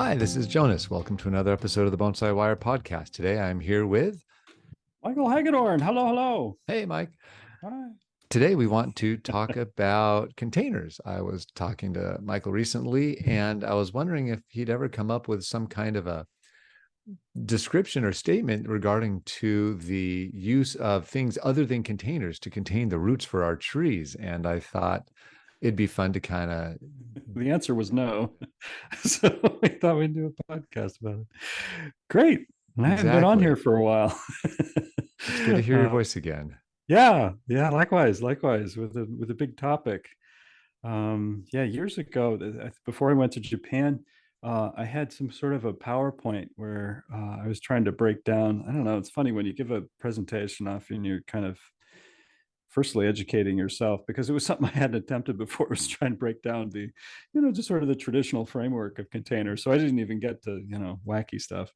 Hi, this is Jonas. Welcome to another episode of the Bonsai Wire podcast. Today I'm here with, Michael Hagedorn. Hello, hello. hey, Mike. Hi. Today we want to talk about containers. I was talking to Michael recently, and I was wondering if he'd ever come up with some kind of a description or statement regarding to the use of things other than containers to contain the roots for our trees. And I thought it'd be fun to kind of The answer was no. So we thought we'd do a podcast about it. Great. I haven't been on here exactly. for a while. It's good to hear your voice again. Yeah, likewise, with a big topic. Yeah, years ago, before I went to Japan, I had some sort of a PowerPoint where I was trying to break down. I don't know. It's funny when you give a presentation off and you're kind of firstly educating yourself, because it was something I hadn't attempted before. Was trying to break down just sort of the traditional framework of containers. So I didn't even get to wacky stuff.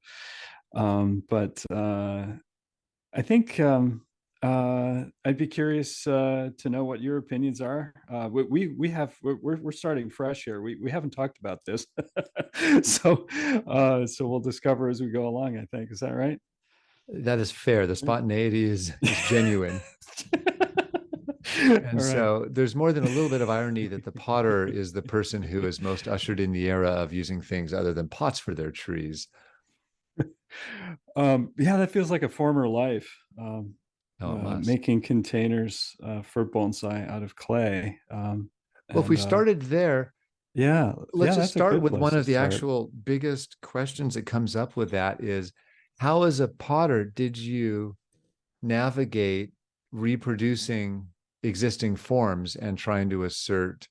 But I think I'd be curious to know what your opinions are. We're starting fresh here. We haven't talked about this, so we'll discover as we go along. I think, is that right? That is fair. The spontaneity is genuine. And All right. so there's more than a little bit of irony that the potter is the person who has most ushered in the era of using things other than pots for their trees. Yeah, that feels like a former life. Oh, it must. Making containers for bonsai out of clay. Well, if we And started there, yeah, let's yeah, just that's a start good with place one to of the start. actual biggest questions that comes up with that is how, as a potter, did you navigate reproducing existing forms and trying to assert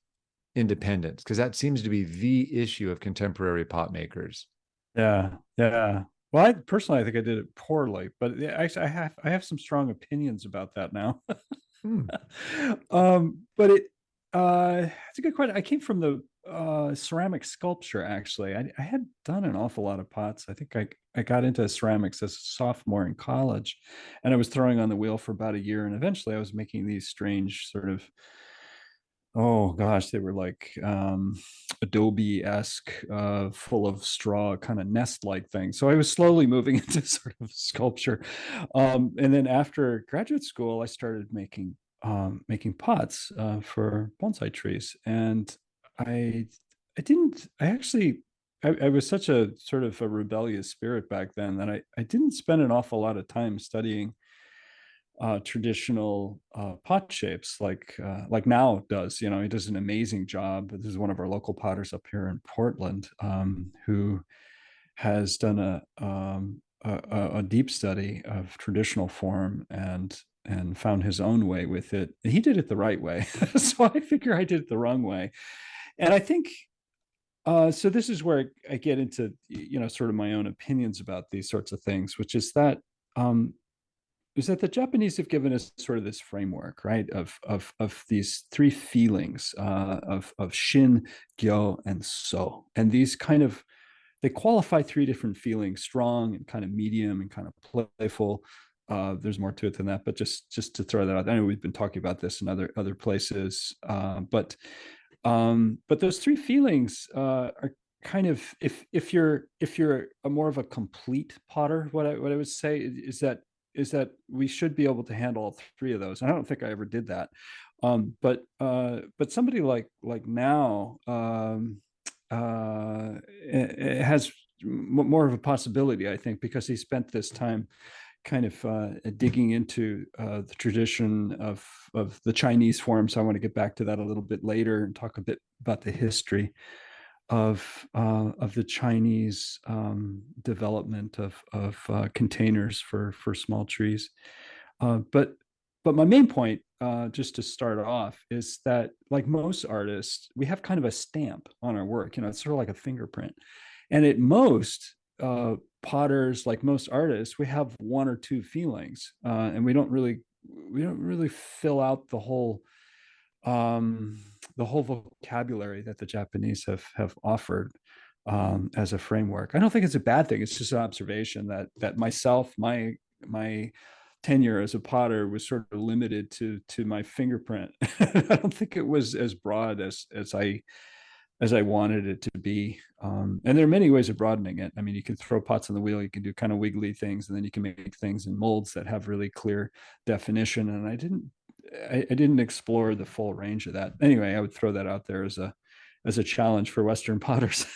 independence? Because that seems to be the issue of contemporary pot makers. Yeah, yeah. Well, I personally, I think I did it poorly, but yeah, actually, I have some strong opinions about that now. Hmm. But it's a good question. I came from the ceramic sculpture, actually. I had done an awful lot of pots. I think I got into ceramics as a sophomore in college, and I was throwing on the wheel for about a year, and eventually I was making these strange sort of, oh gosh, they were like Adobe-esque, full of straw, kind of nest-like things. So I was slowly moving into sort of sculpture. And then after graduate school, I started making pots for bonsai trees. And I I didn't I actually I was such a sort of a rebellious spirit back then that I didn't spend an awful lot of time studying traditional pot shapes like now does. He does an amazing job. This is one of our local potters up here in Portland, who has done a deep study of traditional form and found his own way with it. He did it the right way, so I figure I did it the wrong way. And I think so. This is where I get into sort of my own opinions about these sorts of things, which um, is that the Japanese have given us sort of this framework, right, of these three feelings, of shin, gyo, and so, and these kind of, they qualify three different feelings: strong and kind of medium and kind of playful. There's more to it than that, but just to throw that out. I know we've been talking about this in other places, but those three feelings are kind of, if you're a more of a complete potter, what I would say is that we should be able to handle all three of those. And I don't think I ever did that. But somebody like now, it has more of a possibility, I think, because he spent this time kind of digging into the tradition of the Chinese forms. I want to get back to that a little bit later and talk a bit about the history of the Chinese development of containers for small trees. But my main point, just to start off, is that, like most artists, we have kind of a stamp on our work. It's sort of like a fingerprint. And at most potters, like most artists, we have one or two feelings, and we don't really fill out the whole vocabulary that the Japanese have offered as a framework. I don't think it's a bad thing. It's just an observation that my tenure as a potter was sort of limited to my fingerprint. I don't think it was as broad as as I wanted it to be. And there are many ways of broadening it. I mean, you can throw pots on the wheel, you can do kind of wiggly things, and then you can make things in molds that have really clear definition. And I didn't explore the full range of that. Anyway, I would throw that out there as a challenge for Western potters.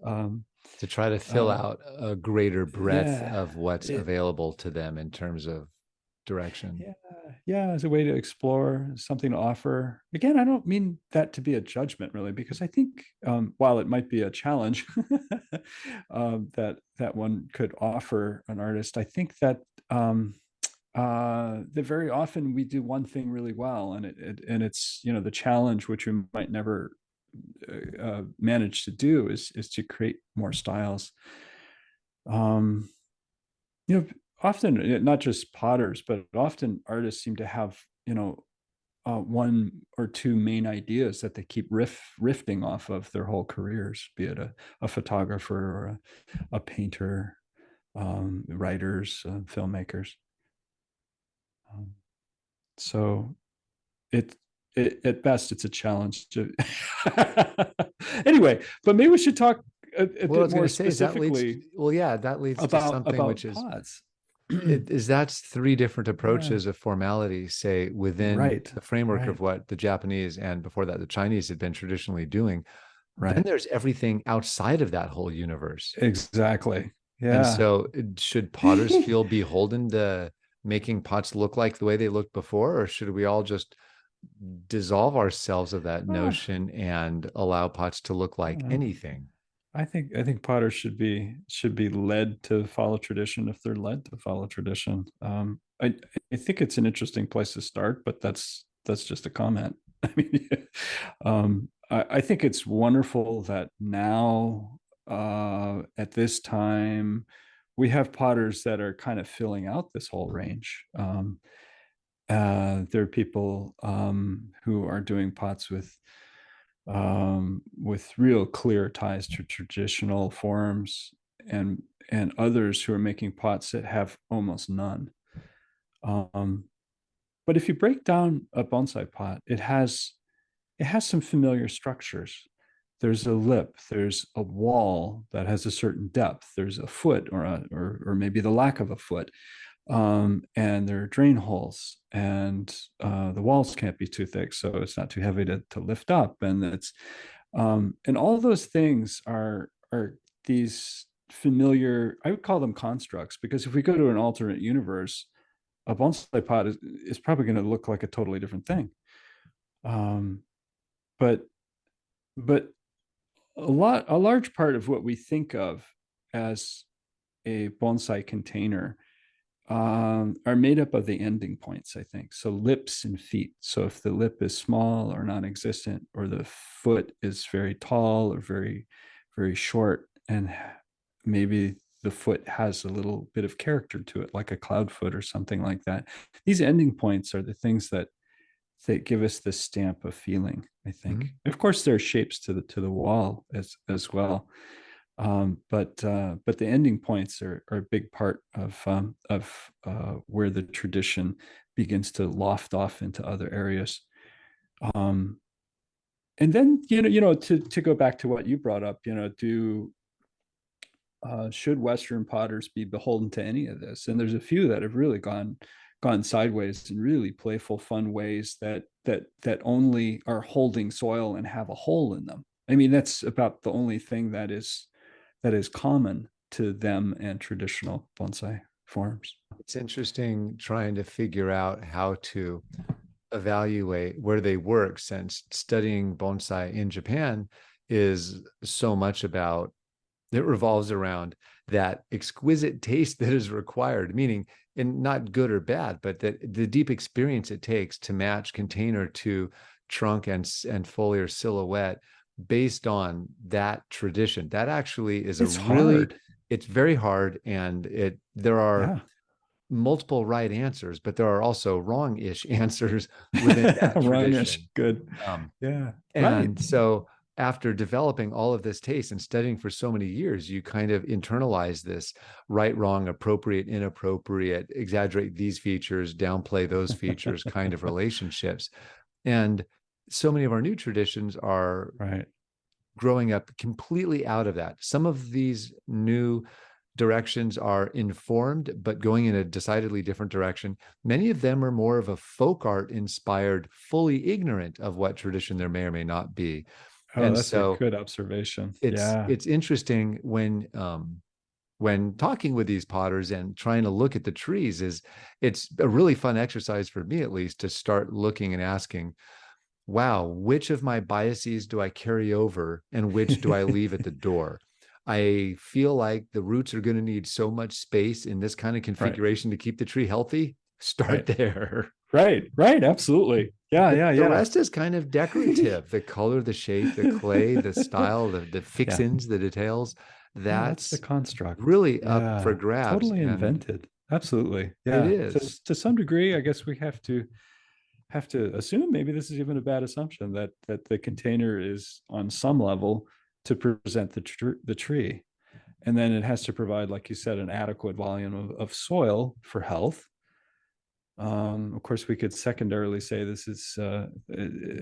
um, To try to fill uh, out a greater breadth yeah, of what's it, available to them in terms of direction. yeah, yeah, as a way to explore, something to offer. Again, I don't mean that to be a judgment, really, because I think while it might be a challenge that one could offer an artist, I think that that very often we do one thing really well, and it's the challenge, which we might never manage to do, is to create more styles. Um, you know, often not just potters, but often artists seem to have one or two main ideas that they keep riffing off of their whole careers, be it a photographer or a painter, writers, filmmakers. Um, so it, at best, it's a challenge to anyway, but maybe we should talk a Well, I bit was going more to say is that leads, specifically well, yeah, that leads to something which about is, pods. that's three different Yeah, approaches of formality, say within right, the framework of right, what the Japanese and before that the Chinese had been traditionally doing. Then right, there's everything outside of that whole universe. exactly. And Yeah. so, should potters feel beholden to making pots look like the way they looked before, or should we all just dissolve ourselves of that uh, notion and allow pots to look I like don't know. anything? I think potters should be led to follow tradition if they're led to follow tradition. I think it's an interesting place to start, but that's just a comment. I mean, I think it's wonderful that now, at this time, we have potters that are kind of filling out this whole range. There are people who are doing pots with real clear ties to traditional forms, and others who are making pots that have almost none. Um, but if you break down a bonsai pot, it has some familiar structures. There's a lip, there's a wall that has a certain depth, there's a foot or maybe the lack of a foot, and there are drain holes, and the walls can't be too thick, so it's not too heavy to lift up, and all those things are these familiar. I would call them constructs, because if we go to an alternate universe, a bonsai pot is probably going to look like a totally different thing. Um, but but a large part of what we think of as a bonsai container are made up of the ending points, I think. So lips and feet. So if the lip is small or non-existent, or the foot is very tall or very, very short, and maybe the foot has a little bit of character to it, like a cloud foot or something like that. These ending points are the things that give us this stamp of feeling, I think. Mhm. Of course, there are shapes to the wall as well, but the ending points are a big part of where the tradition begins to loft off into other areas. Um, and then to go back to what you brought up, do should Western potters be beholden to any of this? And there's a few that have really gone sideways in really playful, fun ways that only are holding soil and have a hole in them. I mean, that's about the only thing that is common to them and traditional bonsai forms. It's interesting trying to figure out how to evaluate where they work, since studying bonsai in Japan is so much about, it revolves around that exquisite taste that is required, meaning, and not good or bad, but that the deep experience it takes to match container to trunk and foliar silhouette based on that tradition. That actually is a It's really, hard. it's very hard, and there are Yeah. multiple right answers, but there are also wrong-ish answers within that Wrongish. tradition. Good. Um, Yeah. Right. and so, after developing all of this taste and studying for so many years, you kind of internalize this right, wrong, appropriate, inappropriate, exaggerate these features, downplay those features kind of relationships. And so many of our new traditions are Right. growing up completely out of that. Some of these new directions are informed, but going in a decidedly different direction. Many of them are more of a folk art inspired, fully ignorant of what tradition there may or may not be. Oh, And that's a so good observation. it's Yeah. it's interesting when talking with these potters and trying to look at the trees, is it's a really fun exercise for me, at least, to start looking and asking, wow, which of my biases do I carry over and which do I leave at the door? I feel like the roots are going to need so much space in this kind of Right. configuration to keep the tree healthy. Start Right. there. Right. Right. Absolutely. Yeah. The, Yeah. the Yeah. rest is kind of decorative. The color, the shape, the clay, the style, the Yeah. fixins, the details. Yeah. That's the That's construct. really up for Yeah. grabs. Totally And invented. Absolutely. it Yeah. is. To some degree, I guess we have to assume, maybe this is even a bad assumption, that the container is on some level to present the tree, and then it has to provide, like you said, an adequate volume of soil for health. Of course, we could secondarily say this is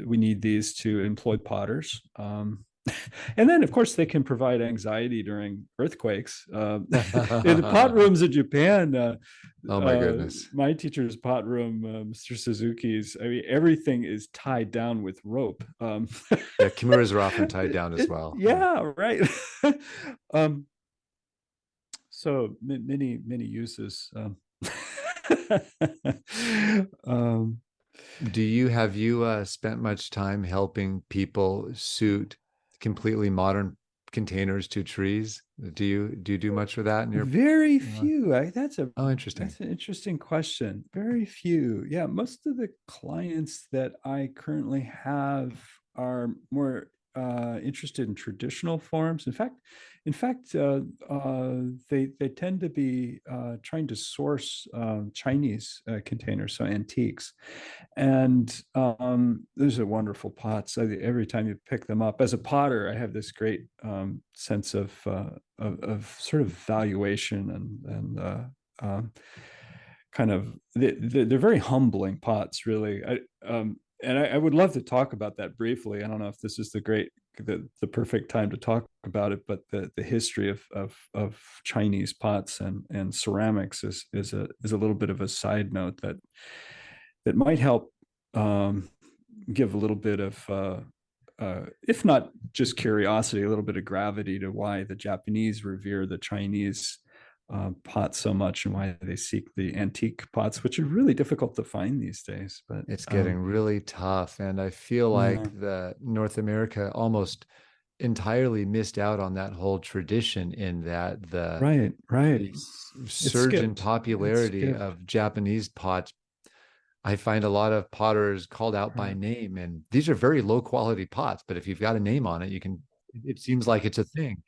we need these to employ potters. And then, of course, they can provide anxiety during earthquakes. In the pot Oh rooms in Japan, my goodness. my teacher's pot room, Mr. Suzuki's, I mean, everything is tied down with rope. Yeah, chimeras are often tied down as well. Yeah. Yeah, right. um, so many uses. Um, Do you have you spent much time helping people suit completely modern containers to trees? Do you do much with that in your Very uh, few. oh, interesting. That's an interesting question. Very few. Yeah, most of the clients that I currently have are more interested in traditional forms. In fact, they tend to be trying to source Chinese containers, so antiques. And those are wonderful pots. Every time you pick them up, as a potter, I have this great sense of sort of valuation and kind of they're very humbling pots, really. And I would love to talk about that briefly. I don't know if this is the perfect time to talk about it, but the history of Chinese pots and ceramics is a little bit of a side note that might help give a little bit of if not just curiosity, a little bit of gravity to why the Japanese revere the Chinese pots so much and why they seek the antique pots, which are really difficult to find these days. But It's getting really tough, and I feel yeah, like the North America almost entirely missed out on that whole tradition, in that right, right. the It surge in skipped. It popularity skipped. of Japanese pots. I find a lot of potters called out by Right. name, and these are very low quality pots, but if you've got a name on it, it seems like it's a thing.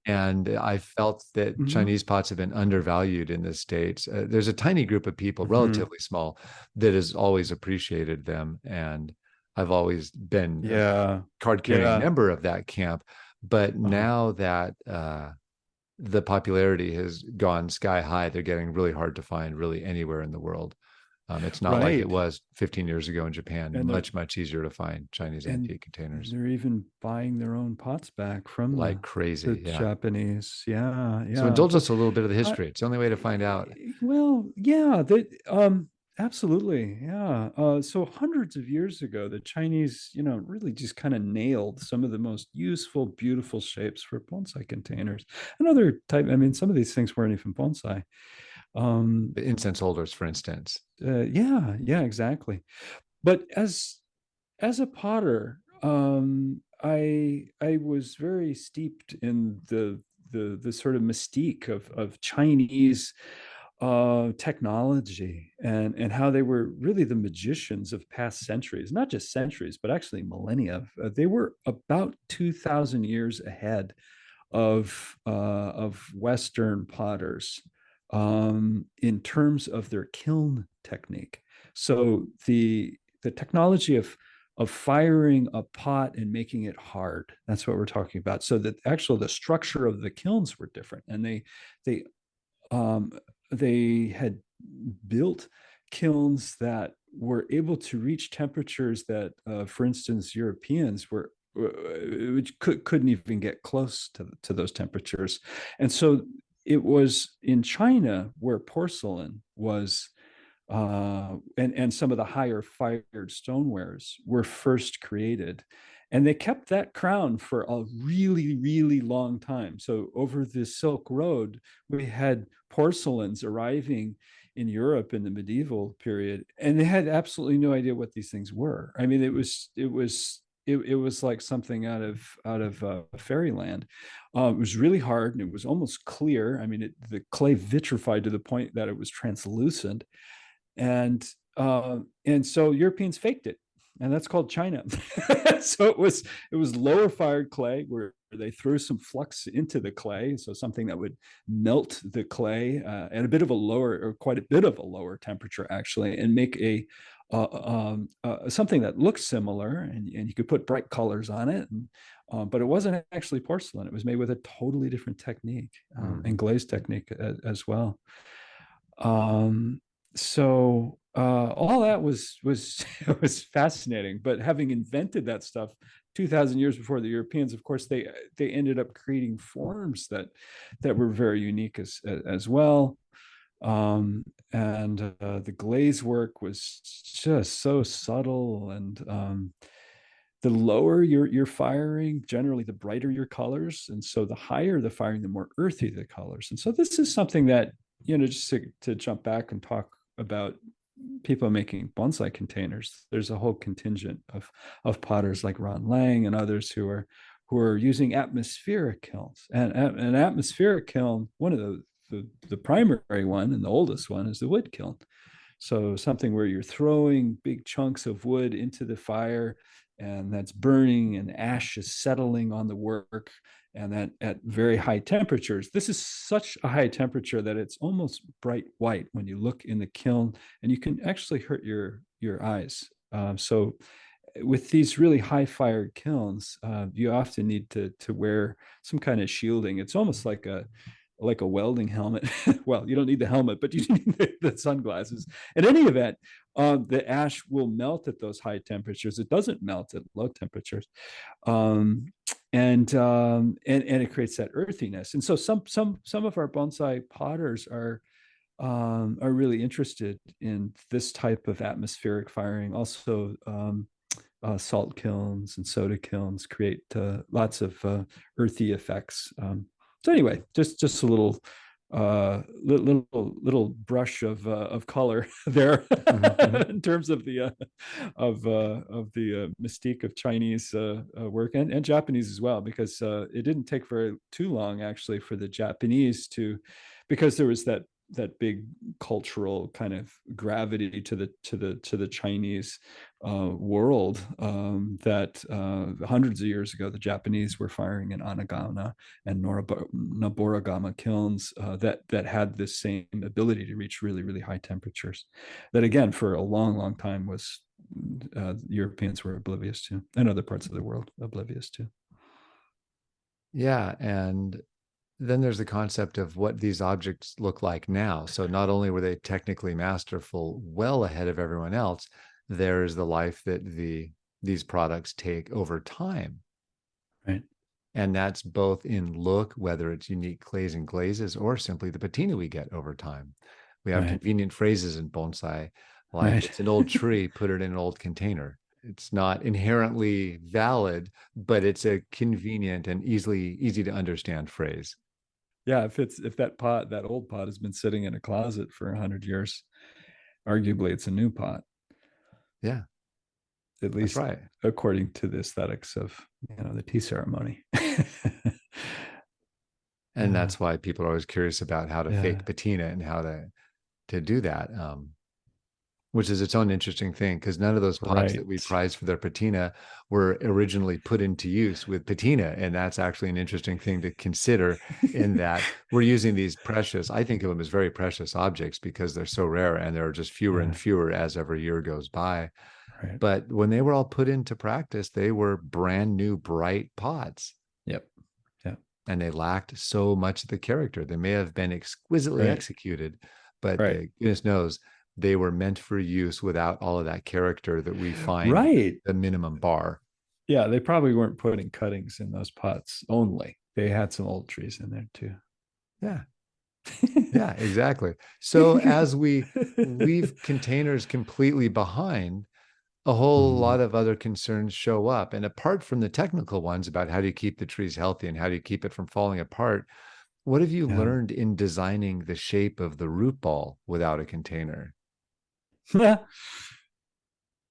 And I felt that Mm-hmm. Chinese pots have been undervalued in the States. There's a tiny group of people, Mm-hmm. relatively small, that has always appreciated them. And I've always been a Yeah. card carrying Yeah. member of that camp. But Uh-huh. now that the popularity has gone sky high, they're getting really hard to find really anywhere in the world. It's not like it Right. was 15 years ago in Japan. And they're Much, much easier to find Chinese and antique containers they're even buying their own pots back from like the crazy. Yeah. Japanese. Yeah, So yeah. indulge us a little bit of the I, history. It's the only way to find out. well, yeah, that absolutely, yeah. So hundreds of years ago, the Chinese, really just kind of nailed some of the most useful, beautiful shapes for bonsai containers. Another type, I mean, some of these things weren't even bonsai. Um, The incense holders, for instance. yeah, yeah, exactly. But as a potter, I was very steeped in the sort of mystique of Chinese technology and how they were really the magicians of past centuries, not just centuries, but actually millennia. They were about 2,000 years ahead of Western potters in terms of their kiln technique. So the technology of firing a pot and making it hard. That's what we're talking about. So that actually the structure of the kilns were different, and they um, they had built kilns that were able to reach temperatures that, for instance, Europeans were which couldn't even get close to those temperatures. And so it was in China where porcelain was, and some of the higher fired stonewares were first created. And they kept that crown for a really, really long time. So over the Silk Road, we had porcelains arriving in Europe in the medieval period, and they had absolutely no idea what these things were. I mean, it was like something out of fairyland. It was really hard and it was almost clear. I mean, the clay vitrified to the point that it was translucent, and so Europeans faked it, and that's called China. So it was lower fired clay where they threw some flux into the clay, so something that would melt the clay at a bit of a lower, or quite a bit of a lower temperature actually, and make a something that looks similar, and you could put bright colors on it, but it wasn't actually porcelain. It was made with a totally different technique, and glaze technique as well. Um, so all that was was fascinating. But having invented that stuff 2,000 years before the Europeans, of course, they ended up creating forms that were very unique as well. And the glaze work was just so subtle, and the lower you're firing, generally the brighter your colors, and so the higher the firing, the more earthy the colors. And so this is something that, just to jump back and talk about people making bonsai containers. There's a whole contingent of potters like Ron Lang and others who are using atmospheric kilns. And an atmospheric kiln, one of the primary one and the oldest one, is the wood kiln. So something where you're throwing big chunks of wood into the fire, and that's burning, and ash is settling on the work, and that at very high temperatures. This is such a high temperature that it's almost bright white when you look in the kiln, and you can actually hurt your eyes. So with these really high fired kilns, you often need to wear some kind of shielding. It's almost like a welding helmet. Well, you don't need the helmet, but you need the sunglasses. In any event, the ash will melt at those high temperatures. It doesn't melt at low temperatures, um, and it creates that earthiness. And so some of our bonsai potters are really interested in this type of atmospheric firing. Also, salt kilns and soda kilns create lots of earthy effects. So anyway, just a little brush of color there in terms of the mystique of Chinese work, and Japanese as well, because it didn't take very too long actually for the Japanese because there was that big cultural kind of gravity to the Chinese world, that hundreds of years ago the Japanese were firing in Anagama and Noboragama kilns that had this same ability to reach really, really high temperatures. That again, for a long time, was Europeans were oblivious to, and other parts of the world oblivious to. Yeah, and then there's the concept of what these objects look like now. So not only were they technically masterful, well ahead of everyone else, there's the life that these products take over time. Right. And that's both in look, whether it's unique clays and glazes, or simply the patina we get over time. We have convenient phrases in bonsai, like it's an old tree, put it in an old container. It's not inherently valid, but it's a convenient and easy to understand phrase. Yeah, if that old pot has been sitting in a closet for 100 years, arguably it's a new pot. Yeah, at least right, according to the aesthetics of the tea ceremony. And that's why people are always curious about how to fake patina and how to do that, which is its own interesting thing, because none of those pots that we prize for their patina were originally put into use with patina. And that's actually an interesting thing to consider, in that we're using these precious, I think of them as very precious objects because they're so rare, and there are just fewer and fewer as every year goes by. Right. But when they were all put into practice, they were brand new, bright pots. Yep. And they lacked so much of the character. They may have been exquisitely executed, but goodness knows, they were meant for use without all of that character that we find at Right. the minimum bar. Yeah, they probably weren't putting cuttings in those pots only. They had some old trees in there too. Yeah. Yeah, exactly. So as we leave containers completely behind, a whole Mhm. lot of other concerns show up. And apart from the technical ones about how do you keep the trees healthy and how do you keep it from falling apart, what have you Yeah. learned in designing the shape of the root ball without a container?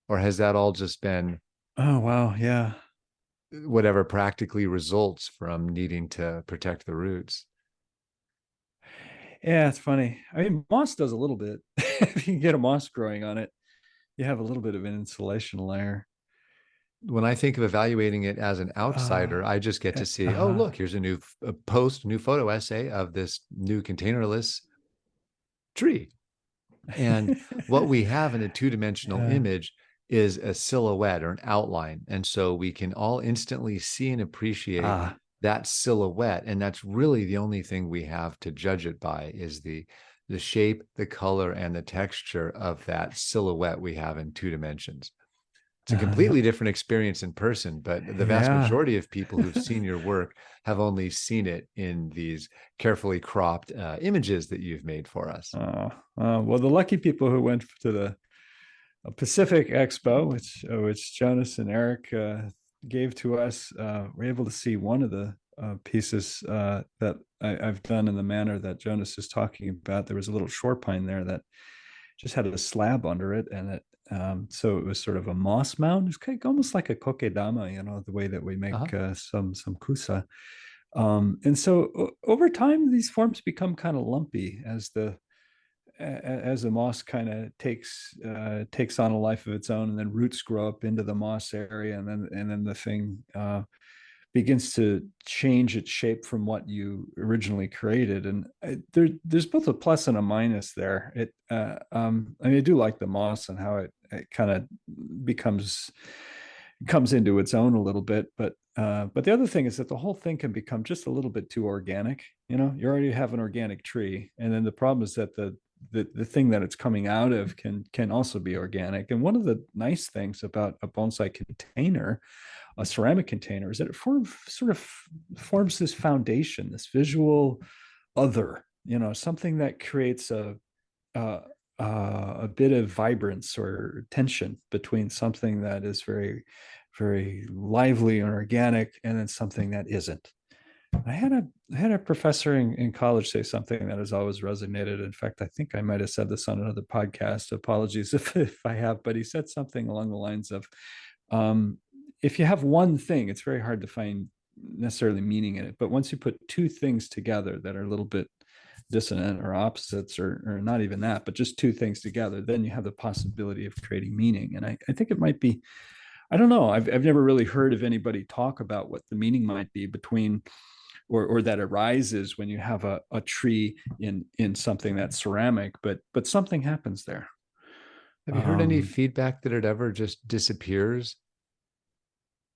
Or has that all just been Oh wow, yeah. whatever practically results from needing to protect the roots? Yeah, it's funny. I mean, moss does a little bit. If you can get a moss growing on it, you have a little bit of an insulation layer. When I think of evaluating it as an Uh, outsider, I just get to see, oh, uh, look, here's a new new photo essay of this new containerless tree. And what we have in a two-dimensional yeah. image is a silhouette or an outline. And so we can all instantly see and appreciate Ah, that silhouette. And that's really the only thing we have to judge it by is the shape, the color, and the texture of that silhouette we have in 2 dimensions. It's a completely different experience in person, but the vast yeah. majority of people who've seen your work have only seen it in these carefully cropped images that you've made for us. Well, the lucky people who went to the Pacific Expo, which Jonas and Eric gave to us, were able to see one of the pieces that I've done in the manner that Jonas is talking about. There was a little shore pine there that just had a slab under it, and so it was sort of a moss mound. It's kind of almost like a kokedama, the way that we make Uh-huh. some kusa. And so over time, these forms become kind of lumpy as the moss kind of takes on a life of its own, and then roots grow up into the moss area, and then the thing begins to change its shape from what you originally created. And there's both a plus and a minus there. I mean, I do like the moss and how it kind of becomes comes into its own a little bit, but the other thing is that the whole thing can become just a little bit too organic. You already have an organic tree, and then the problem is that the thing that it's coming out of can also be organic. And one of the nice things about a bonsai container, a ceramic container, is that it sort of forms this foundation, this visual other, something that creates a a bit of vibrance or tension between something that is very, very lively and organic, and then something that isn't. I had a professor in college say something that has always resonated. In fact, I think I might have said this on another podcast. Apologies if I have, but he said something along the lines of, um, if you have one thing, it's very hard to find necessarily meaning in it. But once you put two things together that are a little bit dissonant or opposites, or not even that, but just two things together, then you have the possibility of creating meaning. And I think it might be, I don't know, I've never really heard of anybody talk about what the meaning might be between, or that arises when you have a tree in something that's ceramic, but something happens there. Have you heard any um feedback that it ever just disappears,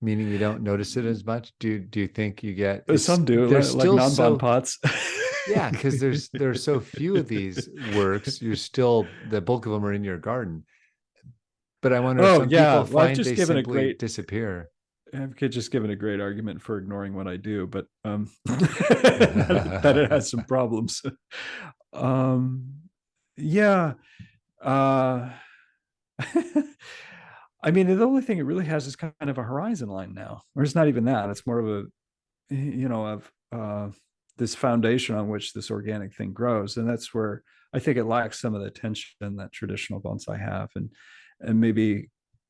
meaning you don't notice it as much? Do you think you get it's some do, there's like still non-bond so pots. yeah, because there's so few of these works, you're still the bulk of them are in your garden. But I wonder if Oh some people yeah, well, find they simply disappear. I've just given a great argument for ignoring what I do, but that it has some problems. um yeah. uh I mean, the only thing it really has is kind of a horizon line now, or it's not even that. It's more of of this foundation on which this organic thing grows, and that's where I think it lacks some of the tension that traditional bonsai have, and maybe,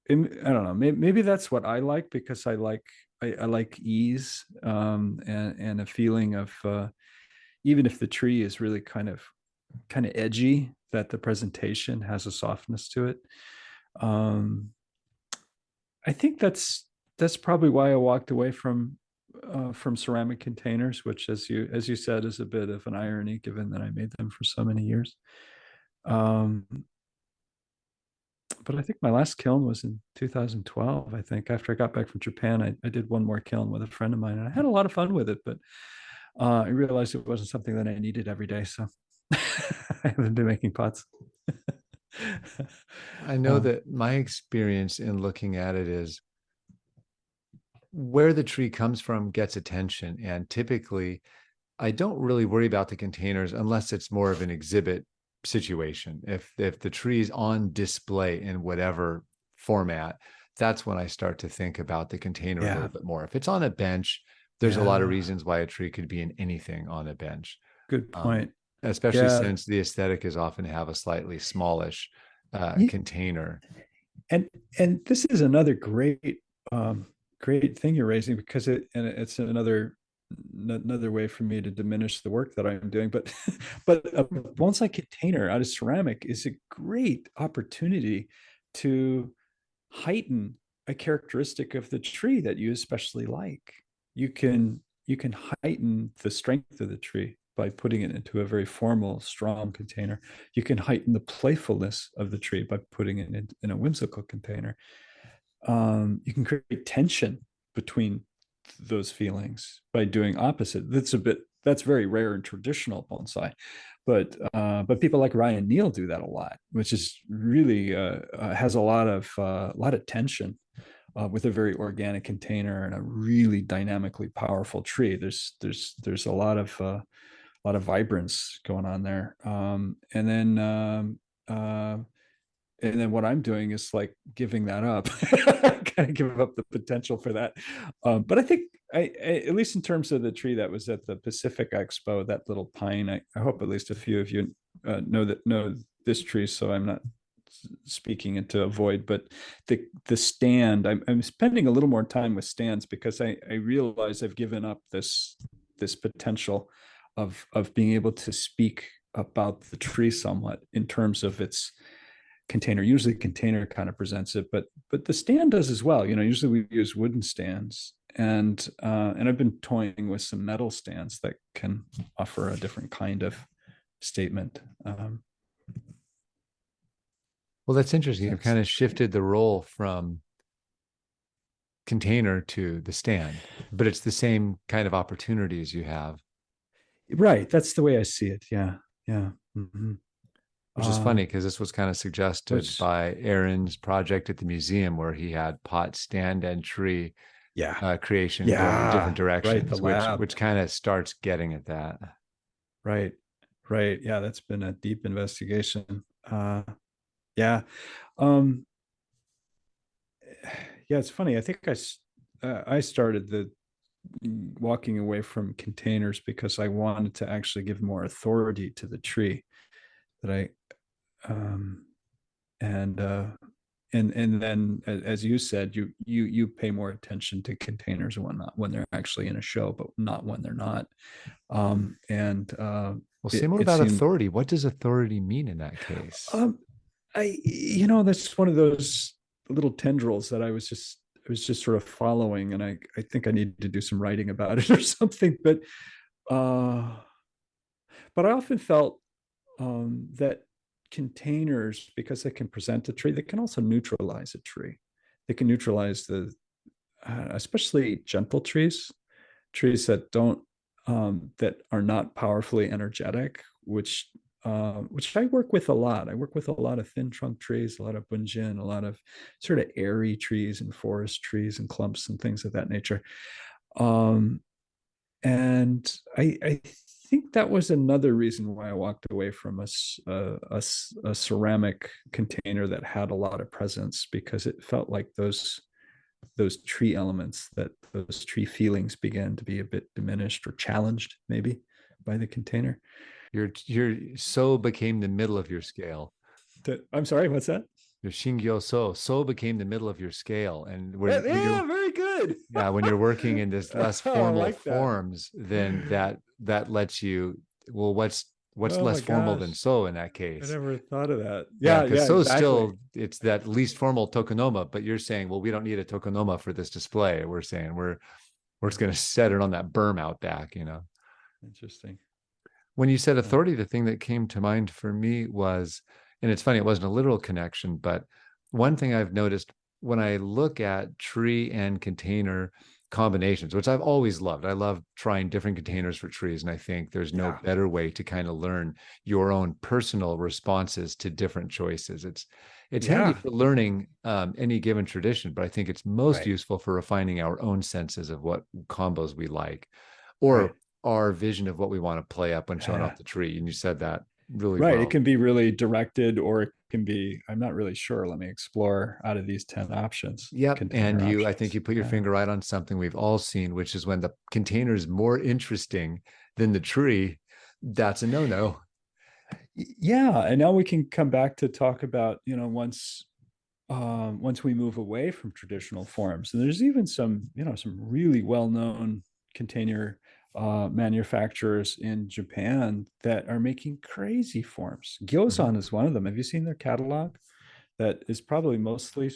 I don't know, maybe that's what I like, because I like ease, and a feeling of, even if the tree is really kind of edgy, that the presentation has a softness to it. Um, I think that's probably why I walked away from ceramic containers, which, as you said, is a bit of an irony given that I made them for so many years. Um, but I think my last kiln was in 2012. I think after I got back from Japan, I did one more kiln with a friend of mine, and I had a lot of fun with it. But I realized it wasn't something that I needed every day, so I haven't been making pots. I know uh, that my experience in looking at it is where the tree comes from gets attention. And typically, I don't really worry about the containers unless it's more of an exhibit situation. If the tree is on display in whatever format, that's when I start to think about the container a little yeah, bit more. If it's on a bench, there's a lot of yeah, reasons why a tree could be in anything on a bench. good Um, point. Especially Yeah. since the aesthetic is often have a slightly smallish container. and and this is another um great thing you're raising, because it's another way for me to diminish the work that I'm doing, but but a bonsai container out of ceramic is a great opportunity to heighten a characteristic of the tree that you especially like. You can heighten the strength of the tree by putting it into a very formal, strong container. You can heighten the playfulness of the tree by putting it in a whimsical container. You can create tension between those feelings by doing opposite. That's very rare in traditional bonsai, but people like Ryan Neal do that a lot, which is really has a lot of tension with a very organic container and a really dynamically powerful tree. There's a lot of vibrance going on there, and then what I'm doing is like giving that up, kind of giving up the potential for that. But I think, at least in terms of the tree that was at the Pacific Expo, that little pine, I hope at least a few of you know this tree, so I'm not speaking into a void. But the stand, I'm spending a little more time with stands because I realize I've given up this potential of being able to speak about the tree somewhat in terms of its container. Usually container kind of presents it, but the stand does as well. Usually we use wooden stands, and I've been toying with some metal stands that can offer a different kind of statement. Well, that's interesting. You've That's kind of shifted the role from container to the stand, but it's the same kind of opportunities you have, right. That's the way I see it. Yeah, yeah. Mm-hmm. which is funny because this was kind of suggested Which, by Aaron's project at the museum where he had pot, stand, and tree yeah, creation going in different yeah. Right. The directions, which lab. which kind of starts getting at that. Right. Right. Yeah. That's been a deep investigation. Yeah. Um, yeah. It's funny. I think I started the walking away from containers because I wanted to actually give more authority to the tree that um and uh and then, as you said, you pay more attention to containers when not when they're actually in a show, but not when they're not. And Well, say it more it about seemed authority. What does authority mean in that case? um that's one of those little tendrils that I was just sort of following, and I think I need to do some writing about it or something. Uh but I often felt that containers, because they can present a tree, they can also neutralize a tree. They can neutralize especially gentle trees that don't that are not powerfully energetic, which I work with a lot. I work with a lot of thin trunk trees, a lot of bunjin, a lot of sort of airy trees and forest trees and clumps and things of that nature. Um, and I think that was another reason why I walked away from a ceramic container that had a lot of presence, because it felt like those tree elements, that those tree feelings began to be a bit diminished or challenged maybe by the container. Your so became the middle of your scale. I'm sorry, what's that? Your shingyo so became the middle of your scale, and when you're Yeah, very good. yeah, when you're working in this less Oh, I formal like that. forms, then that lets you, well, what's Oh less my formal gosh, than so in that I case? never thought of that. Yeah, Yeah, because yeah, so exactly. still it's that least formal tokonoma, but you're saying, well, we don't need a tokonoma for this display. We're saying we're just going to set it on that berm out back. Interesting. When you said Oh, authority, the thing that came to mind for me was, and it's funny, it wasn't a literal connection, but one thing I've noticed when I look at tree and container, combinations, which I've always loved. I love trying different containers for trees. And I think there's no Yeah. better way to kind of learn your own personal responses to different choices. It's handy Yeah. for learning any given tradition, but I think it's most Right. useful for refining our own senses of what combos we like, Right. or our vision of what we want to play up when showing Yeah. off the tree. And you said that really Right. It well. can be really directed, or it can be, I'm not really sure. Let me explore out of these 10 options, Yep. And container I think options. you put your Yeah. finger right on something we've all seen, which is when the container is more interesting than the tree, that's a no-no. Yeah. And now we can come back to talk about, once we move away from traditional forms. And there's even some really well-known container manufacturers in Japan that are making crazy forms. Mhm. Gyozan is one of them. Have you seen their catalog? That is probably mostly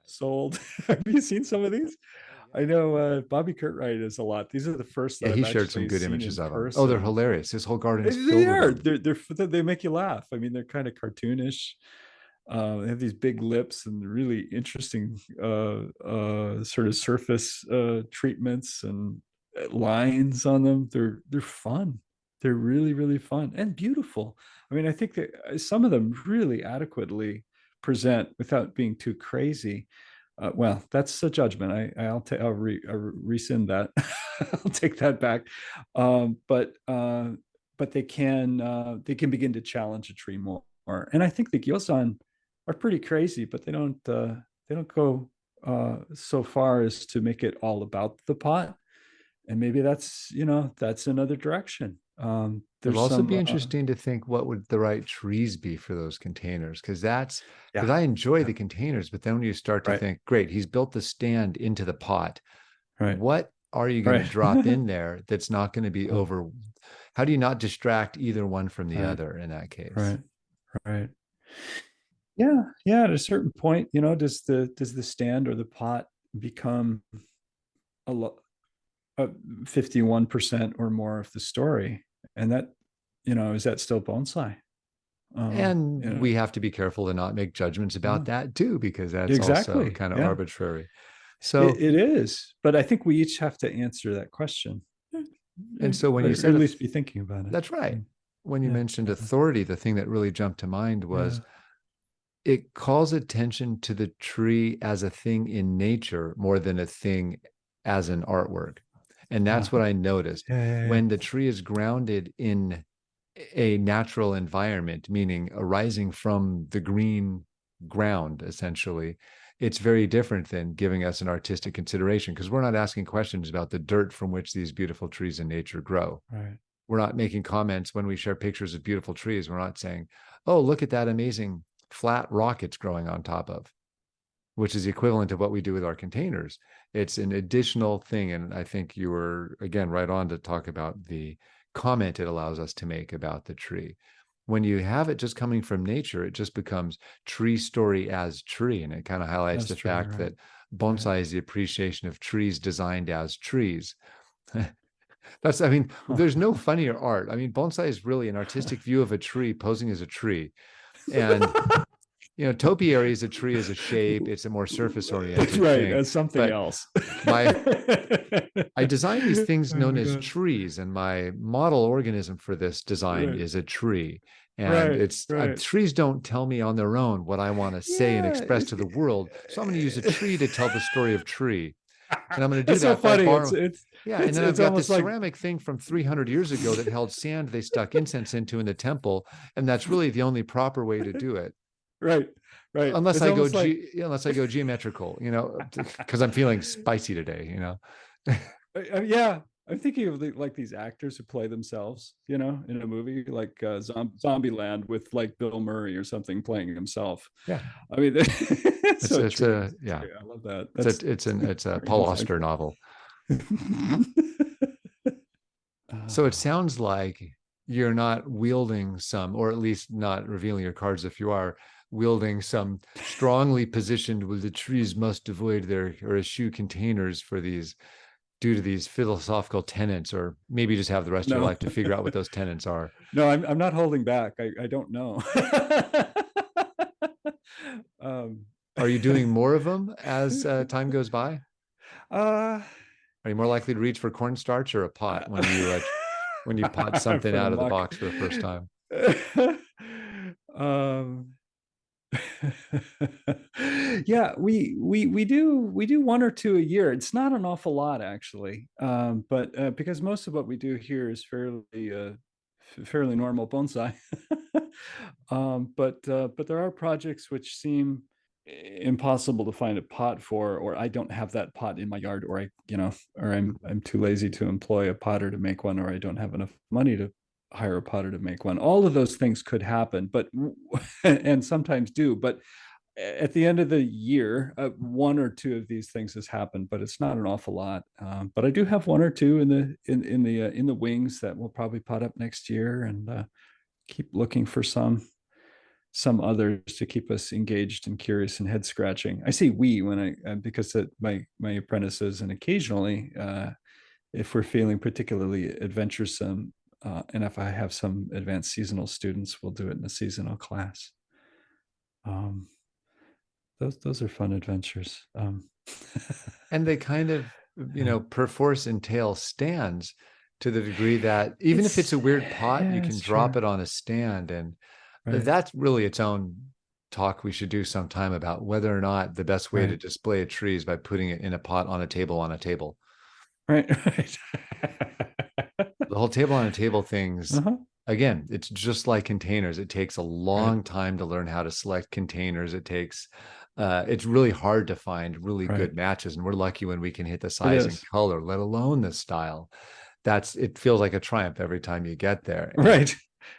sold. Have you seen some of these? I know Bobby Curtright is a lot. These are the first Yeah, that I've he shared some actually good seen images in of them. Oh, they're person. hilarious. His whole garden is They filled with are. them. They make you laugh. I mean, they're kind of cartoonish. They have these big lips and really interesting sort of surface treatments and lines on them. They're fun. They're really really fun and beautiful. I mean, I think that some of them really adequately present without being too crazy. Well, that's a judgment. I'll rescind that. I'll take that back. But they can begin to challenge a tree more. And I think the Gyosan are pretty crazy, but they don't go so far as to make it all about the pot. And maybe that's another direction. It'll There's also some be interesting to think what would the right trees be for those containers, because yeah, I enjoy yeah, the containers, but then when you start to right, think, great, he's built the stand into the pot. right, What are you going to right. drop in there that's not going to be Oh, over? How do you not distract either one from the right, other in that case? right, right. Yeah, yeah. At a certain point, does the stand or the pot become a lot 51% or more of the story? And that, is that still bonsai? And You know, we have to be careful to not make judgments about yeah, that too, because that's also exactly. kind of Yeah, arbitrary. it, So, it is. But I think we each have to answer that question, and so when or you at said, least be thinking about it. that's right. When you Yeah, mentioned yeah, authority, the thing that really jumped to mind was yeah. it calls attention to the tree as a thing in nature more than a thing as an artwork. And that's what Uh-huh. I noticed. Yeah, yeah, yeah. When the tree is grounded in a natural environment, meaning arising from the green ground, essentially, it's very different than giving us an artistic consideration, because we're not asking questions about the dirt from which these beautiful trees in nature grow. Right. We're not making comments when we share pictures of beautiful trees. We're not saying, oh, look at that amazing flat rock it's growing on top of, which is the equivalent of what we do with our containers. It's an additional thing. And I think you were, again, right on to talk about the comment it allows us to make about the tree. When you have it just coming from nature, it just becomes tree story as tree. And it kind of highlights That's the true. fact Right. that Right. bonsai is the appreciation of trees designed as trees. That's, I mean, there's no funnier art. I mean, bonsai is really an artistic view of a tree posing as a tree. And topiary is a tree as a shape. It's a more surface oriented Right. thing. As something But else. my I design these things Oh known my as God. trees, and my model organism for this design Right. is a tree. And Right. it's Right. trees don't tell me on their own what I want to say and Yeah. express to the world. So I'm going to use a tree to tell the story of tree. And I'm going to do That's so that by funny. It's borrowing. it's Yeah. And it's then I've it's got almost this like ceramic thing from 300 years ago that held sand they stuck incense into in the temple. And that's really the only proper way to do it. right. Right. Unless It's I go almost like unless I go geometrical, because I'm feeling spicy today. yeah. I'm thinking of like these actors who play themselves, in a movie like Zombie Land with like Bill Murray or something playing himself. Yeah. I mean, it's It's so it's true. a yeah. I love that. It's a That's it's an it's a very Paul Auster insightful. novel. So it sounds like you're not wielding some, or at least not revealing your cards if you are wielding some strongly positioned with the trees must avoid their or eschew containers for these due to these philosophical tenets, or maybe just have the rest of your No, life to figure out what those tenets are. no, I'm not holding back. I don't know. um, Are you doing more of them as time goes by? uh, Are you more likely to reach for cornstarch or a pot when you pot something For the out of the muck. box for the first time? um, yeah, we do one or two a year. It's not an awful lot actually, but because most of what we do here is fairly normal bonsai. But there are projects which seem impossible to find a pot for, or I don't have that pot in my yard, or I'm too lazy to employ a potter to make one, or I don't have enough money to hire a potter to make one. All of those things could happen, but and sometimes do. But at the end of the year, one or two of these things has happened, but it's not an awful lot. But I do have one or two in the wings that will probably pot up next year, and keep looking for some others to keep us engaged and curious and head scratching. I say we when I because my apprentices, and occasionally if we're feeling particularly adventuresome, and if I have some advanced seasonal students, we'll do it in a seasonal class. Um, those are fun adventures. And they kind of, perforce entail stands to the degree that even if it's a weird pot, you Yeah, can it's drop true. it on a stand. And Right, that's really its own talk we should do sometime about whether or not the best way to right, display a tree is by putting it in a pot on a table on a table. right, right. The whole table on a table things, Uh-huh. again, it's just like containers. It takes a Right, long time to learn how to select containers. It's really hard to find really right. good matches, and we're lucky when we can hit the It size and is. color, let alone the style. It feels like a triumph every time you get there. And Right.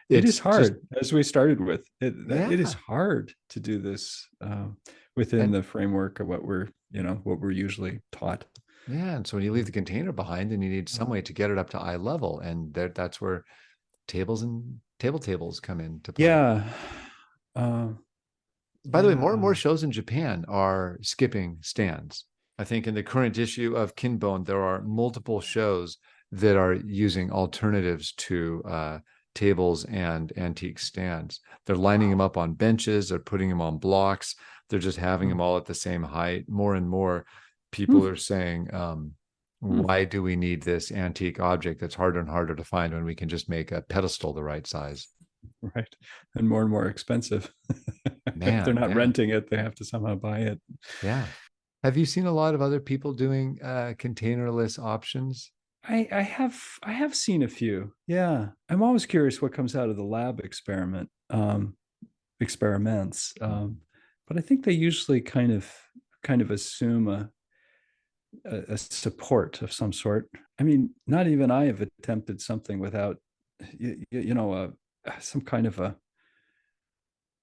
It is it's just, hard, as we started with. It is yeah. hard to do this within And the framework of what we're usually taught. yeah. And so when you leave the container behind, then you need some way to get it up to eye level. And that's where tables and tables come into play. Yeah. Uh, By the way, yeah. more and more shows in Japan are skipping stands. I think in the current issue of Kinbone, there are multiple shows that are using alternatives to tables and antique stands. They're lining them Wow. up on benches, they're putting them on blocks, they're just having Hmm. them all at the same height. More and more people Hmm. are saying, Hmm. why do we need this antique object that's harder and harder to find when we can just make a pedestal the right size? Right. And more expensive. If they're Man, not yeah. renting it, they have to somehow buy it. Yeah. Have you seen a lot of other people doing containerless options? I have seen a few. Yeah. I'm always curious what comes out of the lab experiments. But I think they usually kind of assume a support of some sort. I mean, not even I have attempted something without some kind of a,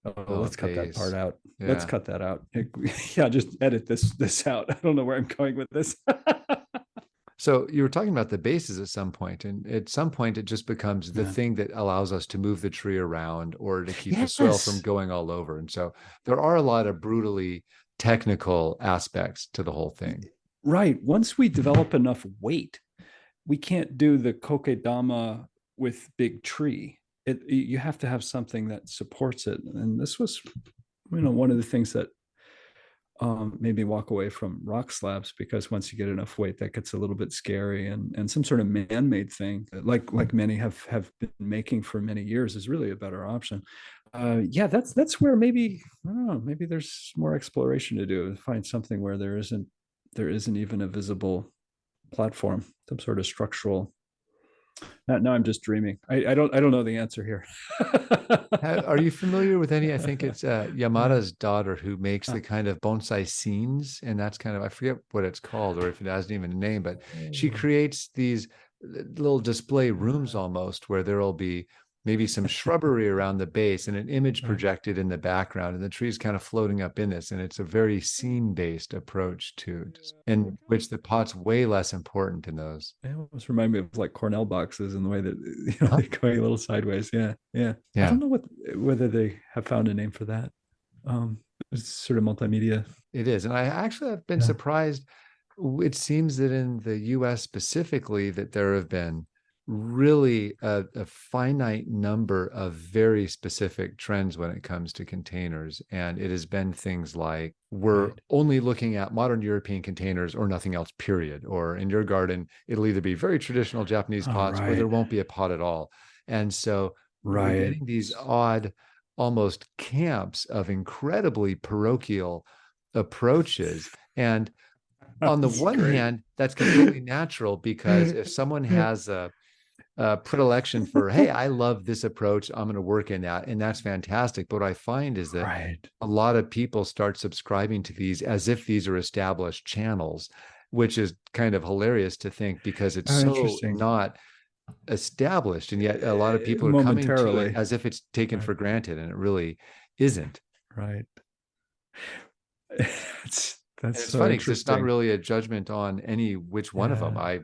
oh, Oh, let's cut that part base. out. Let's Yeah. cut that out. Yeah, just edit this out. I don't know where I'm going with this. So you were talking about the bases at some point, and at some point it just becomes the Yeah. thing that allows us to move the tree around or to keep the soil from Yes. going all over. And so there are a lot of brutally technical aspects to the whole thing. Right. Once we develop enough weight, we can't do the kokedama with big tree. You have to have something that supports it. And this was, one of the things that made me walk away from rock slabs, because once you get enough weight, that gets a little bit scary. And some sort of man-made thing, like many have been making for many years, is really a better option. Yeah, that's where maybe, I don't know, maybe there's more exploration to do. Find something where there isn't even a visible platform, some sort of structural. Now I'm just dreaming. I don't know the answer here. Are you familiar with any? I think it's Yeah. Yamada's daughter who makes the Huh. kind of bonsai scenes, and that's kind of, I forget what it's called or if it hasn't even a name, but she creates these little display rooms almost where there'll be maybe some shrubbery around the base and an image Right. projected in the background, and the trees kind of floating up in this, and it's a very scene-based approach to, in which the pot's way less important in those. They almost remind me of like Cornell boxes in the way that Huh? they're going a little sideways. Yeah, yeah. I Yeah. don't know whether they have found a name for that. Um, it's sort of multimedia. It is. And I actually have been Yeah. surprised. It seems that in the US specifically, that there have been really a finite number of very specific trends when it comes to containers. And it has been things like we're Right. only looking at modern European containers or nothing else, period. Or in your garden, it'll either be very traditional Japanese Oh, pots or there right. won't be a pot at all. And so we're Right. getting these odd, almost camps of incredibly parochial approaches. And on the That's one great. hand, that's completely natural because if someone has a predilection for, hey, I love this approach, I'm going to work in that, and that's fantastic. But what I find is that Right. a lot of people start subscribing to these as if these are established channels, which is kind of hilarious to think because it's Oh, so interesting. not established, and yet a lot of people are coming to it Momentarily. as if it's taken Right. for granted, and it really isn't. Right. And That's it's so funny because it's not interesting. really a judgment on any which one of them. Yeah.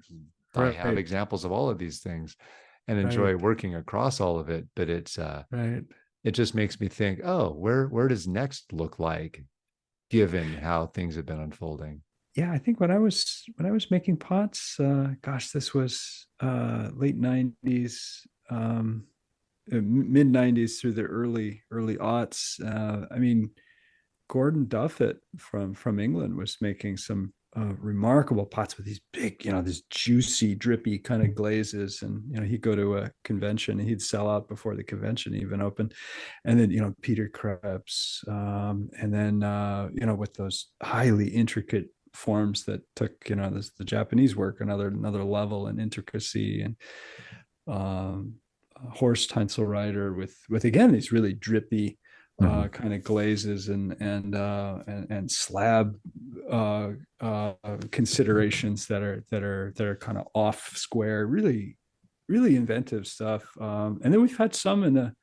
I have Right. examples of all of these things and Right. enjoy working across all of it, but Right. it just makes me think, oh, where does next look like given how things have been unfolding? Yeah, I think when I was making pots, gosh, this was late 90s, mid 90s through the early aughts. I mean, Gordon Duffett from England was making some remarkable pots with these big, these juicy, drippy kind of glazes. And he'd go to a convention and he'd sell out before the convention even opened. And then Peter Krebs, and then with those highly intricate forms that took the Japanese work another level and intricacy. And um, Horst Heinzelreiter with again these really drippy Mhm. kind of glazes and slab uh, uh, considerations that are kind of off square. Really inventive stuff. And then we've had some in the.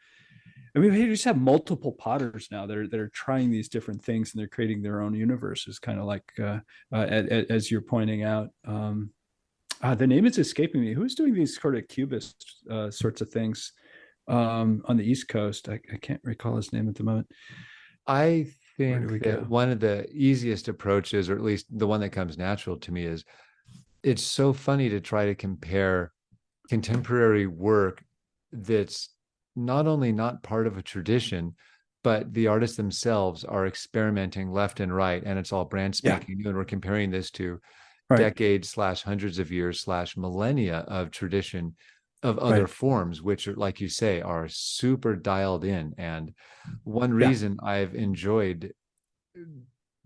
I mean, we just have multiple potters now that are trying these different things and they're creating their own universes, kind of like as you're pointing out. The name is escaping me. Who's doing these sort of cubist sorts of things on the East Coast? I can't recall his name at the moment. I Where do think we that go? one of the easiest approaches, or at least the one that comes natural to me, is it's so funny to try to compare contemporary work that's not only not part of a tradition, but the artists themselves are experimenting left and right, and it's all brand Yeah, spanking new. And we're comparing this to right, decades slash hundreds of years slash millennia of tradition of other right. forms, which are, like you say, are super dialed in. And one Yeah, reason I've enjoyed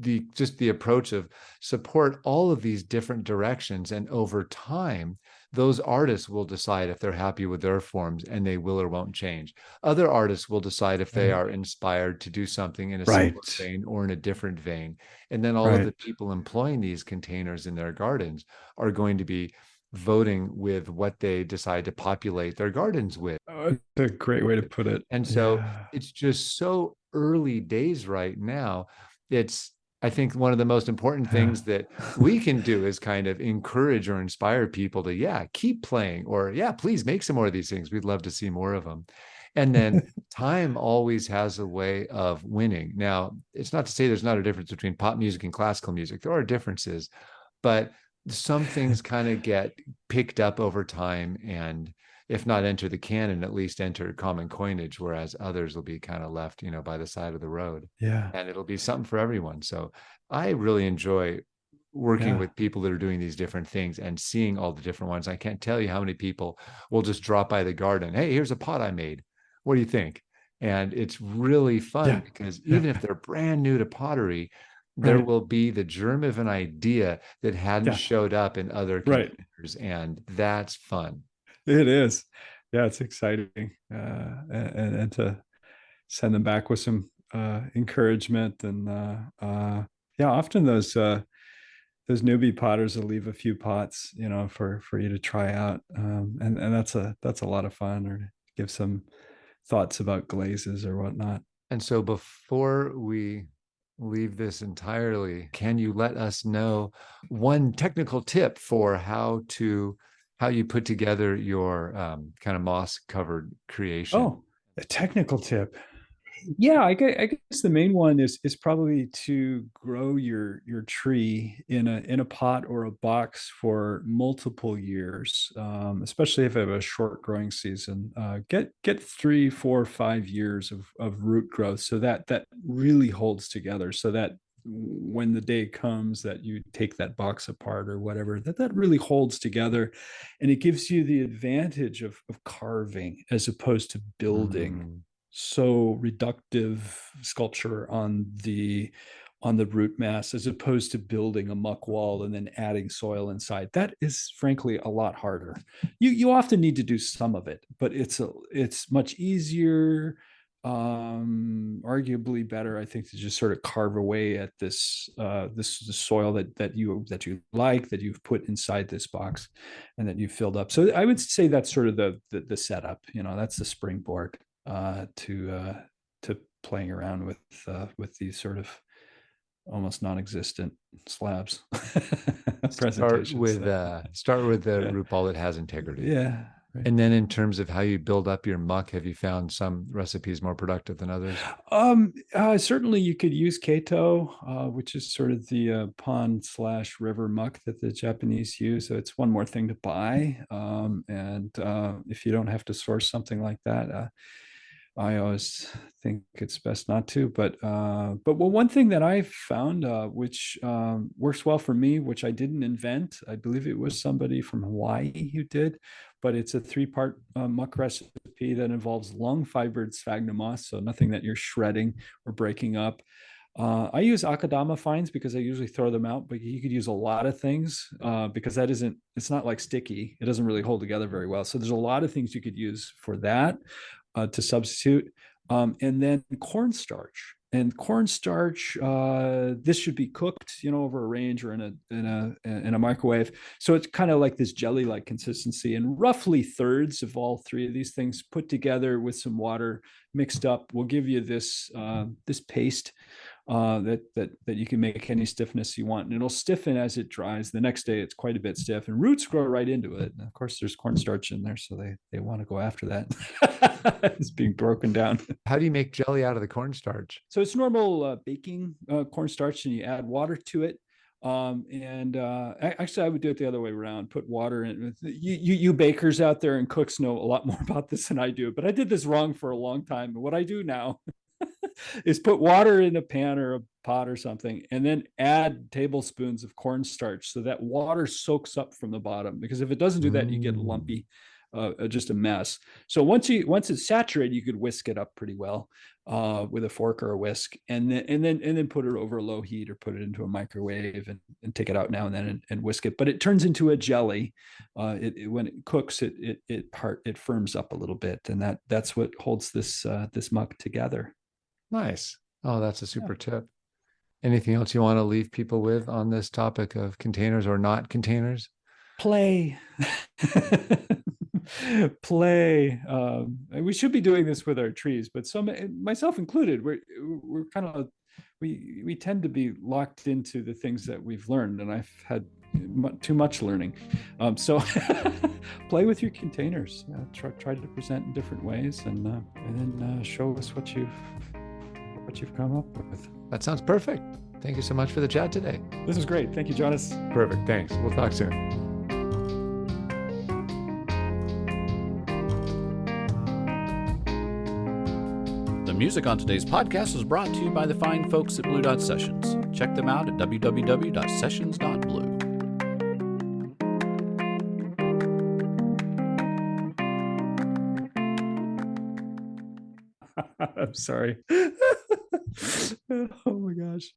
the just the approach of support all of these different directions, and over time those artists will decide if they're happy with their forms, and they will or won't change. Other artists will decide if they right, are inspired to do something in a similar right, vein or in a different vein, and then all of the right. people employing these containers in their gardens are going to be voting with what they decide to populate their gardens with. Oh, it's a great way to put it. And so Yeah, it's just so early days right now. It's, I think one of the most important yeah, things that we can do is kind of encourage or inspire people to, yeah, keep playing, or, yeah, please make some more of these things. We'd love to see more of them. And then time always has a way of winning. Now, it's not to say there's not a difference between pop music and classical music. There are differences, but some things kind of get picked up over time, and if not enter the canon, at least enter common coinage, whereas others will be kind of left, by the side of the road. yeah, And it'll be something for everyone. So I really enjoy working yeah, with people that are doing these different things and seeing all the different ones. I can't tell you how many people will just drop by the garden. Hey, here's a pot I made. What do you think? And it's really fun yeah, because yeah. even if they're brand new to pottery, there Right. will be the germ of an idea that hadn't Yeah. showed up in other Right. containers. And that's fun. It is. Yeah, it's exciting, and to send them back with some encouragement and yeah, often those newbie potters will leave a few pots, for you to try out, and that's a lot of fun, or give some thoughts about glazes or whatnot. And so before we leave this entirely, can you let us know one technical tip for how you put together your kind of moss covered creation? Oh, a technical tip. Yeah, I guess the main one is probably to grow your tree in a pot or a box for multiple years, especially if I have a short growing season. Get 3, 4, 5 years of root growth, so that really holds together. So that when the day comes that you take that box apart or whatever, that really holds together, and it gives you the advantage of carving as opposed to building Mm. so reductive sculpture on the root mass as opposed to building a muck wall and then adding soil inside. That is frankly a lot harder. You often need to do some of it, but it's much easier, arguably better, I think, to just sort of carve away at this soil that you like, that you've put inside this box and that you've filled up. So I would say that's sort of the setup. That's the springboard to playing around with these sort of almost non-existent slabs presentations. So, Start with the yeah, root ball that has integrity. yeah, right. And then in terms of how you build up your muck, have you found some recipes more productive than others? Certainly you could use keto, which is sort of the pond slash river muck that the Japanese use. So it's one more thing to buy. And if you don't have to source something like that, I always think it's best not to. But one thing that I found, which works well for me, which I didn't invent, I believe it was somebody from Hawaii who did, but it's a 3-part muck recipe that involves long fibered sphagnum moss, so nothing that you're shredding or breaking up. I use akadama fines because I usually throw them out, but you could use a lot of things because it's not like sticky. It doesn't really hold together very well. So there's a lot of things you could use for that to substitute. And then cornstarch. And cornstarch, this should be cooked, over a range or in a microwave. So it's kind of like this jelly-like consistency, and roughly thirds of all three of these things put together with some water mixed up will give you this paste that you can make any stiffness you want, and it'll stiffen as it dries. The next day, it's quite a bit stiff, and roots grow right into it. And of course, there's cornstarch in there, so they want to go after that. It's being broken down. How do you make jelly out of the cornstarch? So it's normal baking cornstarch, and you add water to it. And actually, I would do it the other way around. Put water in. You bakers out there and cooks know a lot more about this than I do, but I did this wrong for a long time. And what I do now is put water in a pan or a pot or something, and then add tablespoons of cornstarch so that water soaks up from the bottom. Because if it doesn't do that, you get Mm. lumpy, just a mess. So once it's saturated, you could whisk it up pretty well with a fork or a whisk, and then put it over low heat or put it into a microwave and take it out now and then and whisk it. But it turns into a jelly. When it cooks, it firms up a little bit, and that's what holds this muck together. Nice. Oh, that's a Yeah. super tip. Anything else you want to leave people with on this topic of containers or not containers? Play. Play. We should be doing this with our trees, but some, myself included, we're kind of we tend to be locked into the things that we've learned, and I've had too much learning. So play with your containers. Try to present in different ways, and then show us what you've come up with. That sounds perfect. Thank you so much for the chat today. This is great. Thank you, Jonas. Perfect. Thanks. We'll talk soon. The music on today's podcast was brought to you by the fine folks at Blue Dot Sessions. Check them out at www.sessions.blue. I'm sorry. Oh my gosh.